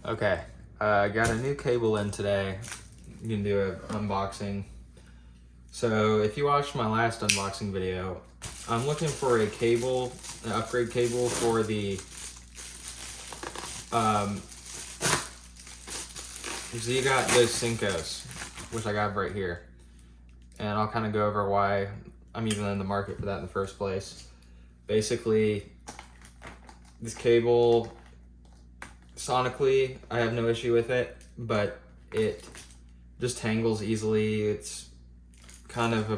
Okay, I got a new cable in today. You can do an unboxing. So if you watched my last unboxing video, I'm looking for a cable, an upgrade cable for the Ziigaat Dos Cincos, which I got right here. And I'll kind of go over why I'm even in the market for that in the first place. Basically, this cable, sonically, I have no issue with it, but it just tangles easily. It's kind of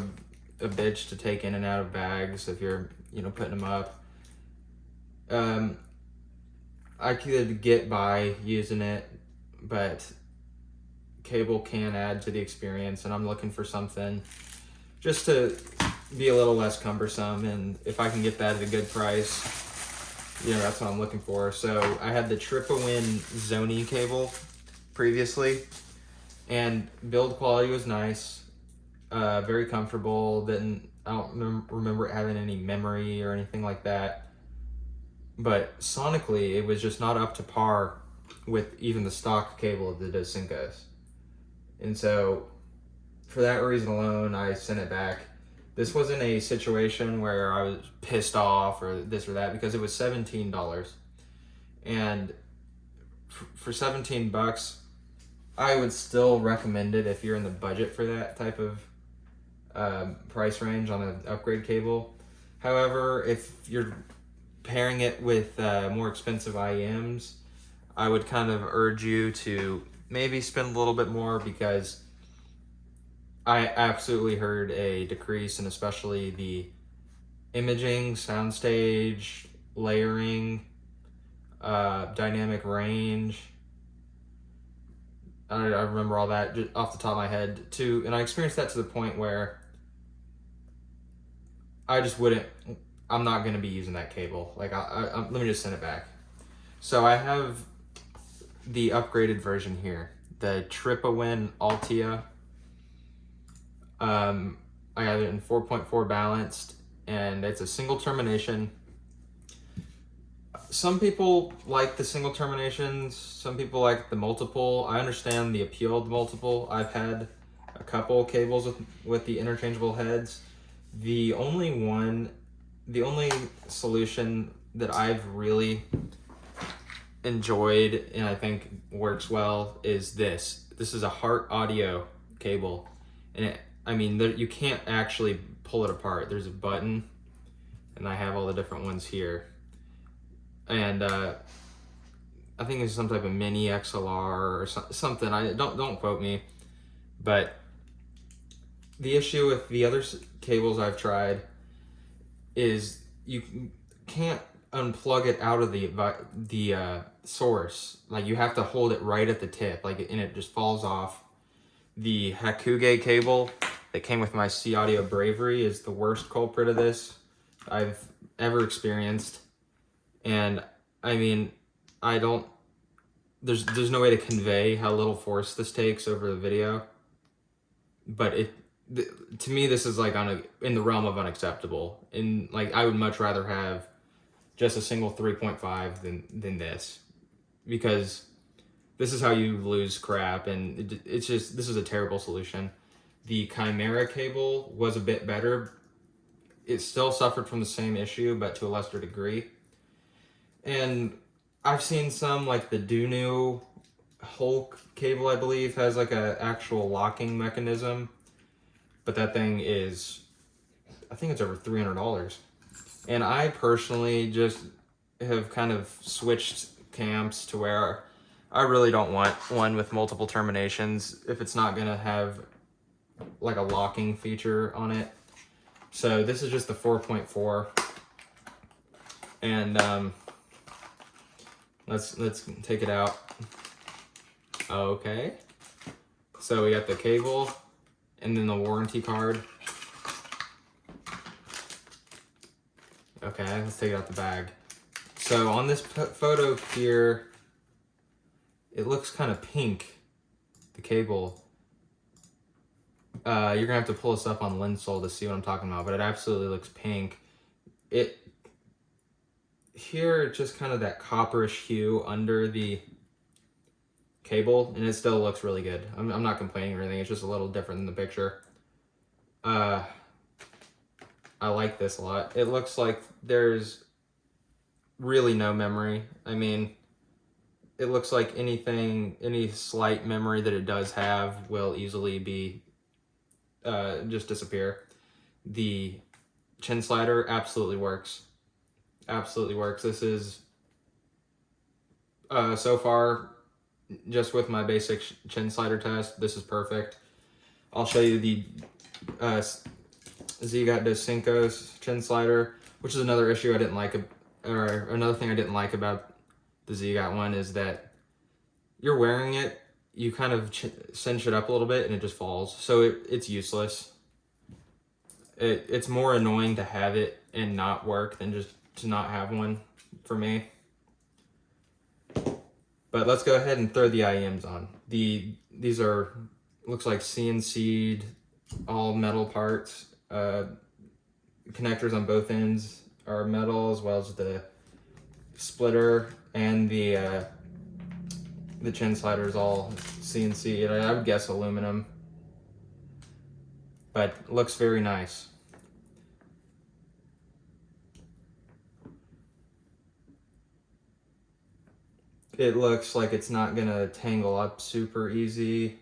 a bitch to take in and out of bags if you're, putting them up. I could get by using it, but cable can add to the experience, and I'm looking for something just to be a little less cumbersome, and if I can get that at a good price, that's what I'm looking for. So I had the Tripowin Zoni cable previously, and build quality was nice, very comfortable. I don't remember it having any memory or anything like that, but sonically it was just not up to par with even the stock cable of the Dos Cincos. And so for that reason alone, I sent it back. This wasn't a situation where I was pissed off or this or that, because it was $17. And for $17, I would still recommend it if you're in the budget for that type of price range on an upgrade cable. However, if you're pairing it with more expensive IEMs, I would kind of urge you to maybe spend a little bit more, because I absolutely heard a decrease in especially the imaging, soundstage, layering, dynamic range. I remember all that just off the top of my head too, and I experienced that to the point where I just wouldn't. I'm not going to be using that cable. Like, let me just send it back. So I have the upgraded version here, the Tripowin Altea. I have it in 4.4 balanced, and it's a single termination. Some people like the single terminations, some people like the multiple. I understand the appeal of the multiple. I've had a couple cables with the interchangeable heads. The only solution that I've really enjoyed and I think works well is this. This is a Heart Audio cable, and you can't actually pull it apart. There's a button, and I have all the different ones here. And I think it's some type of mini XLR or something. I don't quote me, but the issue with the other cables I've tried is you can't unplug it out of the source. Like, you have to hold it right at the tip, and it just falls off. The Hakuge cable that came with my C Audio Bravery is the worst culprit of this I've ever experienced. And there's no way to convey how little force this takes over the video, but to me, this is like in the realm of unacceptable. And I would much rather have just a single 3.5 than this, because this is how you lose crap, and this is a terrible solution. The Chimera cable was a bit better. It still suffered from the same issue, but to a lesser degree. And I've seen some, like the Dunu Hulk cable, I believe, has like a actual locking mechanism, but that thing is, I think it's over $300. And I personally just have kind of switched camps to where I really don't want one with multiple terminations if it's not gonna have like a locking feature on it. So this is just the 4.4, and let's take it out. Okay, so we got the cable and then the warranty card. Okay, let's take it out the bag. So on this photo here, it looks kind of pink, the cable. You're gonna have to pull this up on Linsol to see what I'm talking about, but it absolutely looks pink. Here, just kind of that copperish hue under the cable, and it still looks really good. I'm not complaining or anything. It's just a little different than the picture. I like this a lot. It looks like there's really no memory. I mean, it looks like any slight memory that it does have will easily be just disappear. The chin slider absolutely works. Absolutely works. This is so far, just with my basic chin slider test, this is perfect. I'll show you the Ziigaat Dos Cinco's chin slider, which is another issue I didn't like, or another thing I didn't like about the Ziigaat one is that you're wearing it, you kind of cinch it up a little bit and it just falls. So it's useless. It's more annoying to have it and not work than just to not have one for me. But let's go ahead and throw the IEMs on. These are, looks like CNC'd, all metal parts. Connectors on both ends are metal, as well as the splitter, and the chin slider is all CNC. I would guess aluminum, but looks very nice. It looks like it's not gonna tangle up super easy.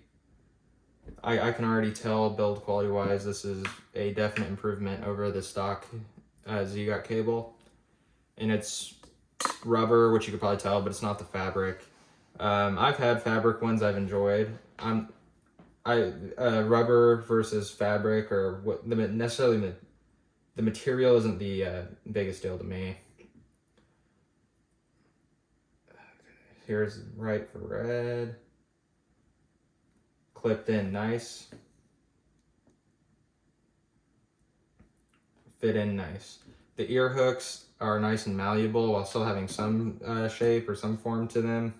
I can already tell build quality wise this is a definite improvement over the stock Ziigaat cable. And it's rubber, which you could probably tell, but it's not the fabric. I've had fabric ones I've enjoyed. Rubber versus fabric, or what necessarily the material isn't the biggest deal to me. Here's right for red. Clipped in nice. Fit in nice. The ear hooks are nice and malleable while still having some shape or some form to them.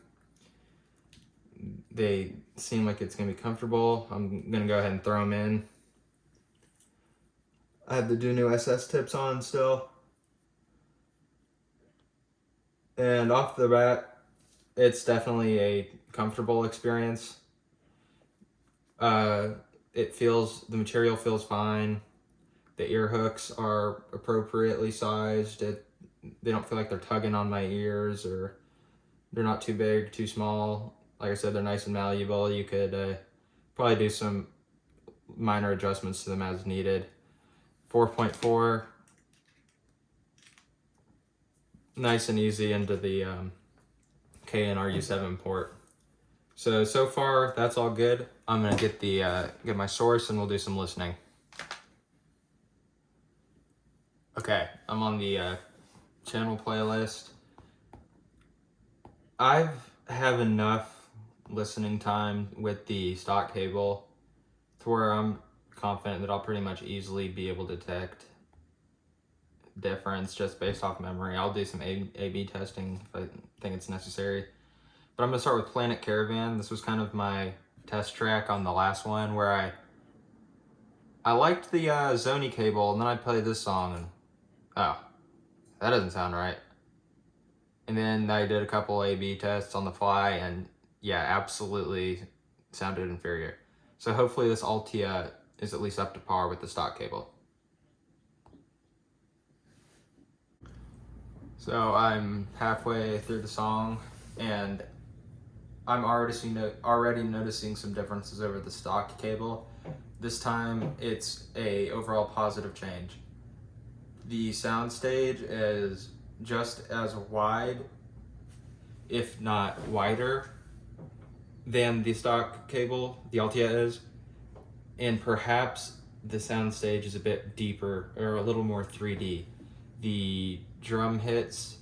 They seem like it's gonna be comfortable. I'm gonna go ahead and throw them in. I have the new SS tips on still. And off the bat, it's definitely a comfortable experience. The material feels fine. The ear hooks are appropriately sized. They don't feel like they're tugging on my ears, or they're not too big, too small. Like I said, they're nice and malleable. You could probably do some minor adjustments to them as needed. 4.4, nice and easy into the KNRU7 port. So far that's all good. I'm gonna get my source and we'll do some listening. Okay, I'm on the channel playlist. I have enough listening time with the stock cable to where I'm confident that I'll pretty much easily be able to detect difference just based off memory. I'll do some A/B testing if I think it's necessary. But I'm gonna start with Planet Caravan. This was kind of my test track on the last one where I liked the Zony cable, and then I played this song and oh, that doesn't sound right. And then I did a couple A/B tests on the fly, and yeah, absolutely sounded inferior. So hopefully this Altea is at least up to par with the stock cable. So I'm halfway through the song, and I'm already noticing some differences over the stock cable. This time it's a overall positive change. The soundstage is just as wide, if not wider, than the stock cable, the Altea is. And perhaps the soundstage is a bit deeper, or a little more 3D. The drum hits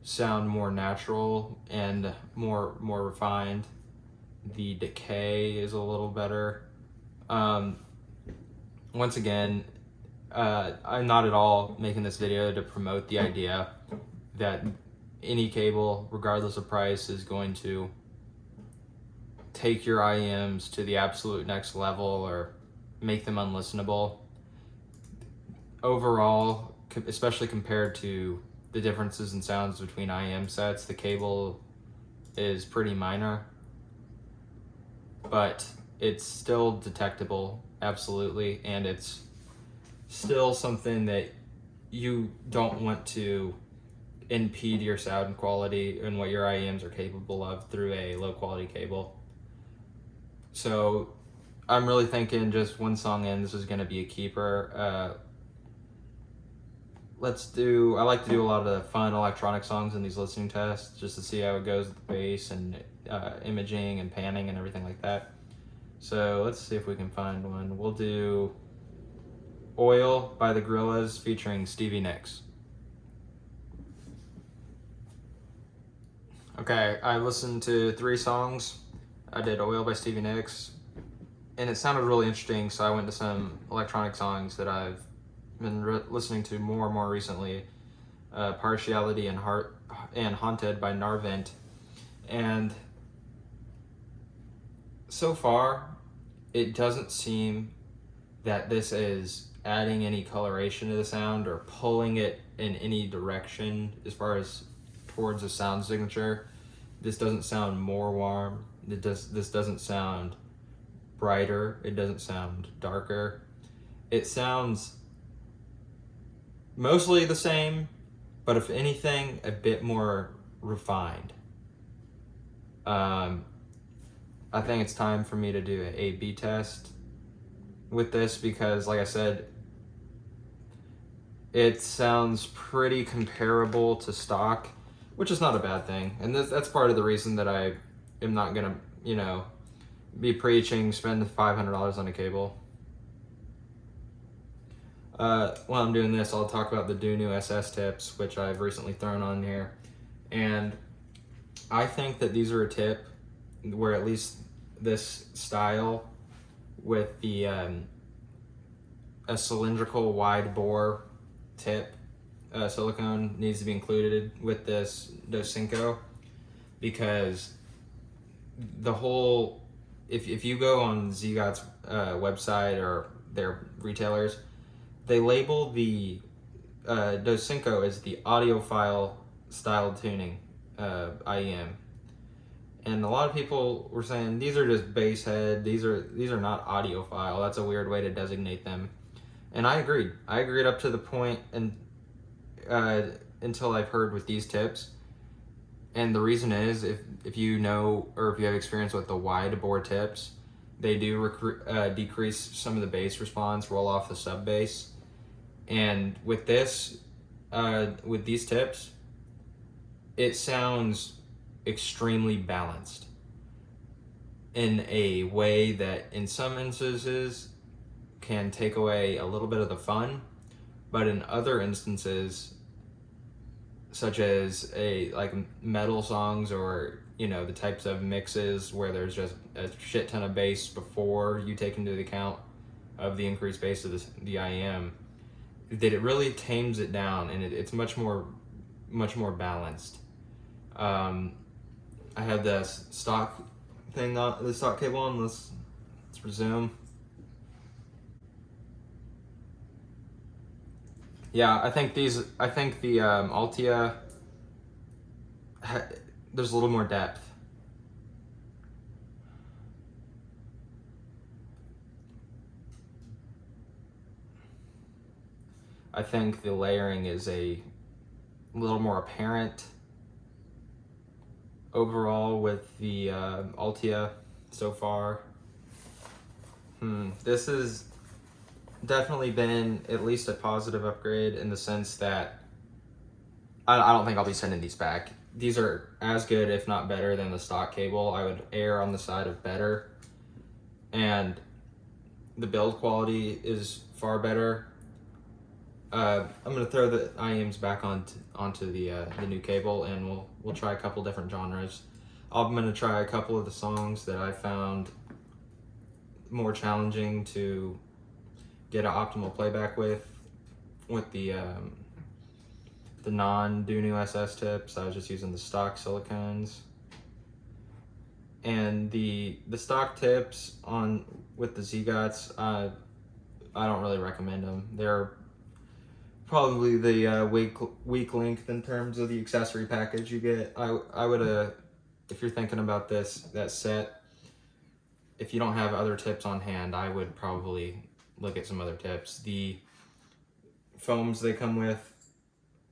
sound more natural and more refined. The decay is a little better. Once again, I'm not at all making this video to promote the idea that any cable, regardless of price, is going to take your IEMs to the absolute next level or make them unlistenable. Overall, especially compared to the differences in sounds between IEM sets, the cable is pretty minor. but it's still detectable, absolutely, and it's still something that you don't want to impede your sound quality and what your IEMs are capable of through a low quality cable. So I'm really thinking just one song in, this is going to be a keeper. I like to do a lot of the fun electronic songs in these listening tests just to see how it goes with the bass and imaging and panning and everything like that. So let's see if we can find one. We'll do Oil by the Gorillaz featuring Stevie Nicks. Okay, I listened to 3 songs. I did Oil by Stevie Nicks, and it sounded really interesting, so I went to some electronic songs that I've been listening to more and more recently. Partiality and Haunted by Narvent. And so far, it doesn't seem that this is adding any coloration to the sound or pulling it in any direction as far as towards a sound signature. This doesn't sound more warm. This doesn't sound brighter. It doesn't sound darker. It sounds mostly the same, but if anything, a bit more refined. I think it's time for me to do an A/B test with this because, like I said, it sounds pretty comparable to stock, which is not a bad thing. And that's part of the reason that I am not gonna, be preaching spend $500 on a cable. While I'm doing this, I'll talk about the Dunu SS tips, which I've recently thrown on here. And I think that these are a tip where at least this style with the a cylindrical wide bore tip silicone needs to be included with this Dos Cinco, because the whole, if you go on Ziigaat's website or their retailers, they label the Dos Cinco as the audiophile style tuning IEM. And a lot of people were saying these are just bass head. These are not audiophile. That's a weird way to designate them. And I agreed. I agreed up to the point and until I've heard with these tips. And the reason is, if you know or if you have experience with the wide bore tips, they do decrease some of the bass response, roll off the sub bass. And with this, with these tips, it sounds extremely balanced in a way that in some instances can take away a little bit of the fun, but in other instances, such as like metal songs or the types of mixes where there's just a shit ton of bass before you take into account of the increased bass of the IEM, that it really tames it down and it's much more balanced. I have the stock thing on the stock cable on. Let's resume. Yeah, I think the Altea, there's a little more depth. I think the layering is a little more apparent overall with the Altea so far. This has definitely been at least a positive upgrade in the sense that I don't think I'll be sending these back. These are as good, if not better, than the stock cable. I would err on the side of better. And the build quality is far better. I'm gonna throw the IEMs back onto the new cable, and we'll try a couple different genres. I'm gonna try a couple of the songs that I found more challenging to get an optimal playback with the non-Dunu SS tips. I was just using the stock silicones. And the stock tips with the Ziigaats, I don't really recommend them. They're probably the weak link in terms of the accessory package you get. I would if you're thinking about that set, if you don't have other tips on hand, I would probably look at some other tips. The foams they come with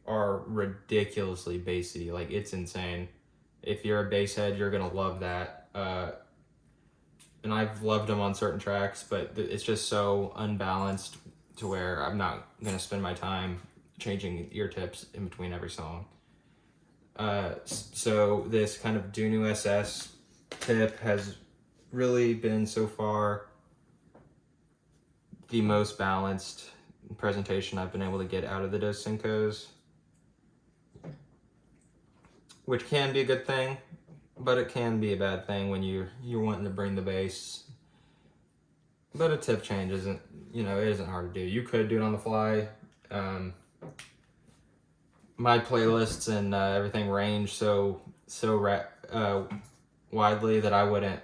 are ridiculously bassy. Like, it's insane. If you're a bass head, you're gonna love that. And I've loved them on certain tracks, but it's just so unbalanced to where I'm not gonna spend my time changing ear tips in between every song. So this kind of Do New SS tip has really been so far the most balanced presentation I've been able to get out of the Dos Cincos, which can be a good thing, but it can be a bad thing when you're wanting to bring the bass. But a tip change isn't, it isn't hard to do. You could do it on the fly. My playlists and everything range so widely that I wouldn't,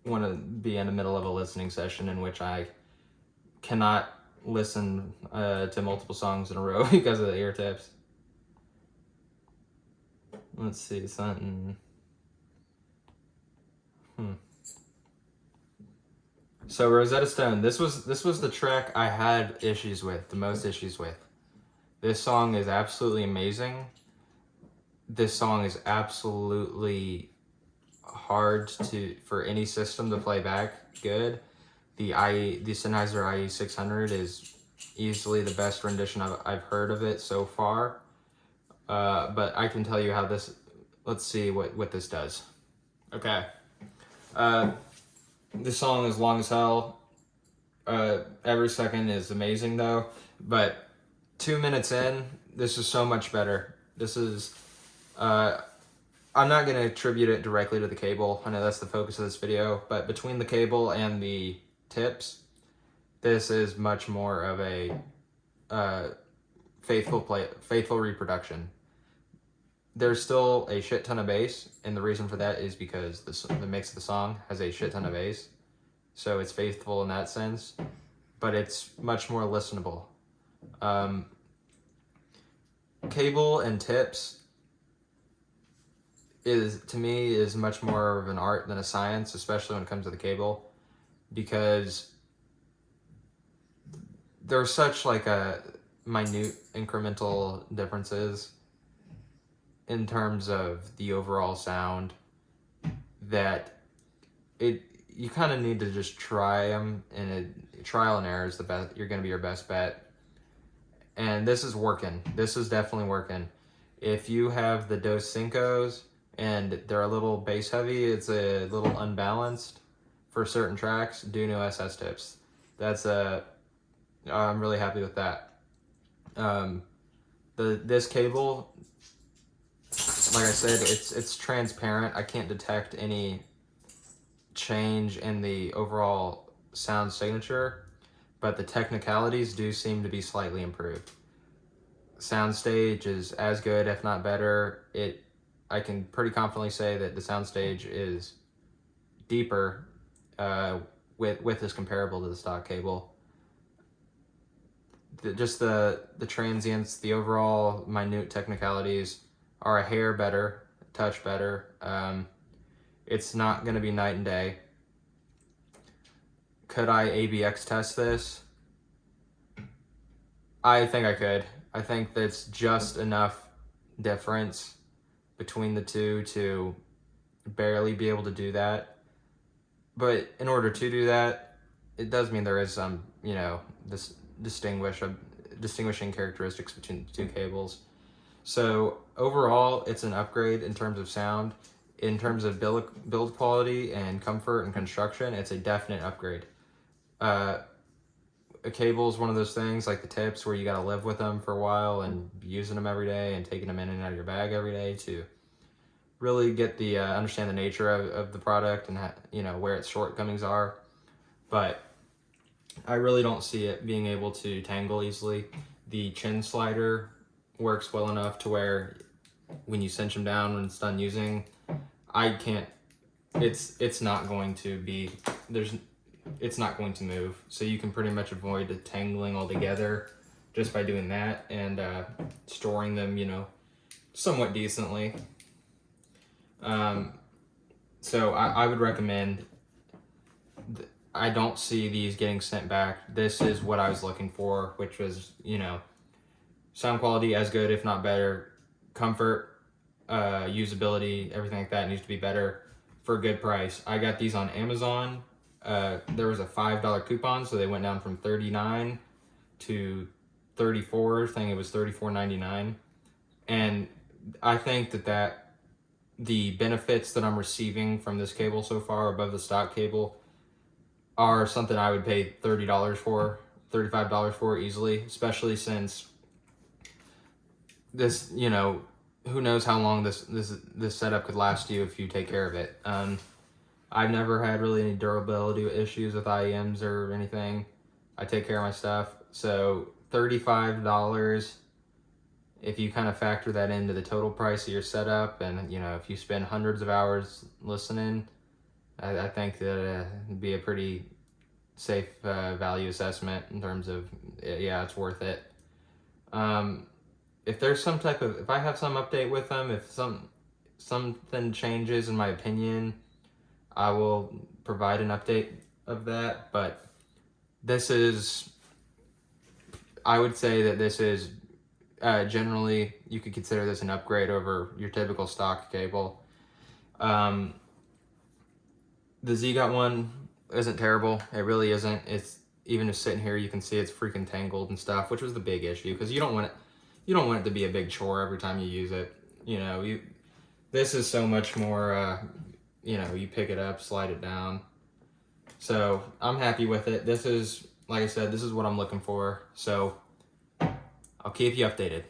want to be in the middle of a listening session in which I cannot listen to multiple songs in a row because of the ear tips. Let's see, something. So Rosetta Stone, this was the track I had issues with, the most issues with. This song is absolutely amazing. This song is absolutely hard for any system to play back good. The Sennheiser IE600 is easily the best rendition I've heard of it so far. But I can tell you how this, let's see what this does. Okay. This song is long as hell. Every second is amazing though. But 2 minutes in, this is so much better. This is, I'm not going to attribute it directly to the cable. I know that's the focus of this video, but between the cable and the tips, this is much more of a faithful reproduction. There's still a shit ton of bass, and the reason for that is because the mix of the song has a shit ton of bass, so it's faithful in that sense, but it's much more listenable. Cable and tips to me is much more of an art than a science, especially when it comes to the cable, because there's such like a minute incremental differences in terms of the overall sound that you kind of need to just try them, and trial and error is the best. You're going to be your best bet. And this is working. This is definitely working. If you have the Dos Cincos and they're a little bass heavy, it's a little unbalanced for certain tracks, do new SS tips. I'm really happy with that. This cable, like I said, it's transparent. I can't detect any change in the overall sound signature, but the technicalities do seem to be slightly improved. Soundstage is as good, if not better. I can pretty confidently say that the soundstage is deeper with this comparable to the stock cable. Just the transients, the overall minute technicalities are a hair better, a touch better. It's not going to be night and day. Could I ABX test this? I think I could. I think that's just enough difference between the two to barely be able to do that. But in order to do that, it does mean there is some, this distinguishing characteristics between the two cables. So overall, it's an upgrade in terms of sound. In terms of build quality and comfort and construction, it's a definite upgrade. A cable is one of those things like the tips where you got to live with them for a while and using them every day and taking them in and out of your bag every day to really get the understand the nature of the product and where its shortcomings are. But I really don't see it being able to tangle easily. The chin slider works well enough to where when you cinch them down when it's done using, it's not going to be, it's not going to move. So you can pretty much avoid the tangling altogether just by doing that and storing them, somewhat decently. So I would recommend, I don't see these getting sent back. This is what I was looking for, which was, sound quality as good, if not better. Comfort, usability, everything like that needs to be better for a good price. I got these on Amazon. There was a $5 coupon, so they went down from 39 to 34. I think it was 34.99. And I think that the benefits that I'm receiving from this cable so far above the stock cable are something I would pay $30 for, $35 for easily, especially since this, who knows how long this setup could last you if you take care of it. I've never had really any durability issues with IEMs or anything. I take care of my stuff. So $35, if you kind of factor that into the total price of your setup, and if you spend hundreds of hours listening, I think that it'd be a pretty safe value assessment in terms of, yeah, it's worth it. If there's if I have some update with them, if something changes in my opinion, I will provide an update of that. But I would say that this is, generally, you could consider this an upgrade over your typical stock cable. The Ziigaat one isn't terrible. It really isn't. It's, even just sitting here, you can see it's freaking tangled and stuff, which was the big issue, because you don't want it to be a big chore every time you use it. This is so much more, you pick it up, slide it down. So I'm happy with it. This is, like I said, this is what I'm looking for. So I'll keep you updated.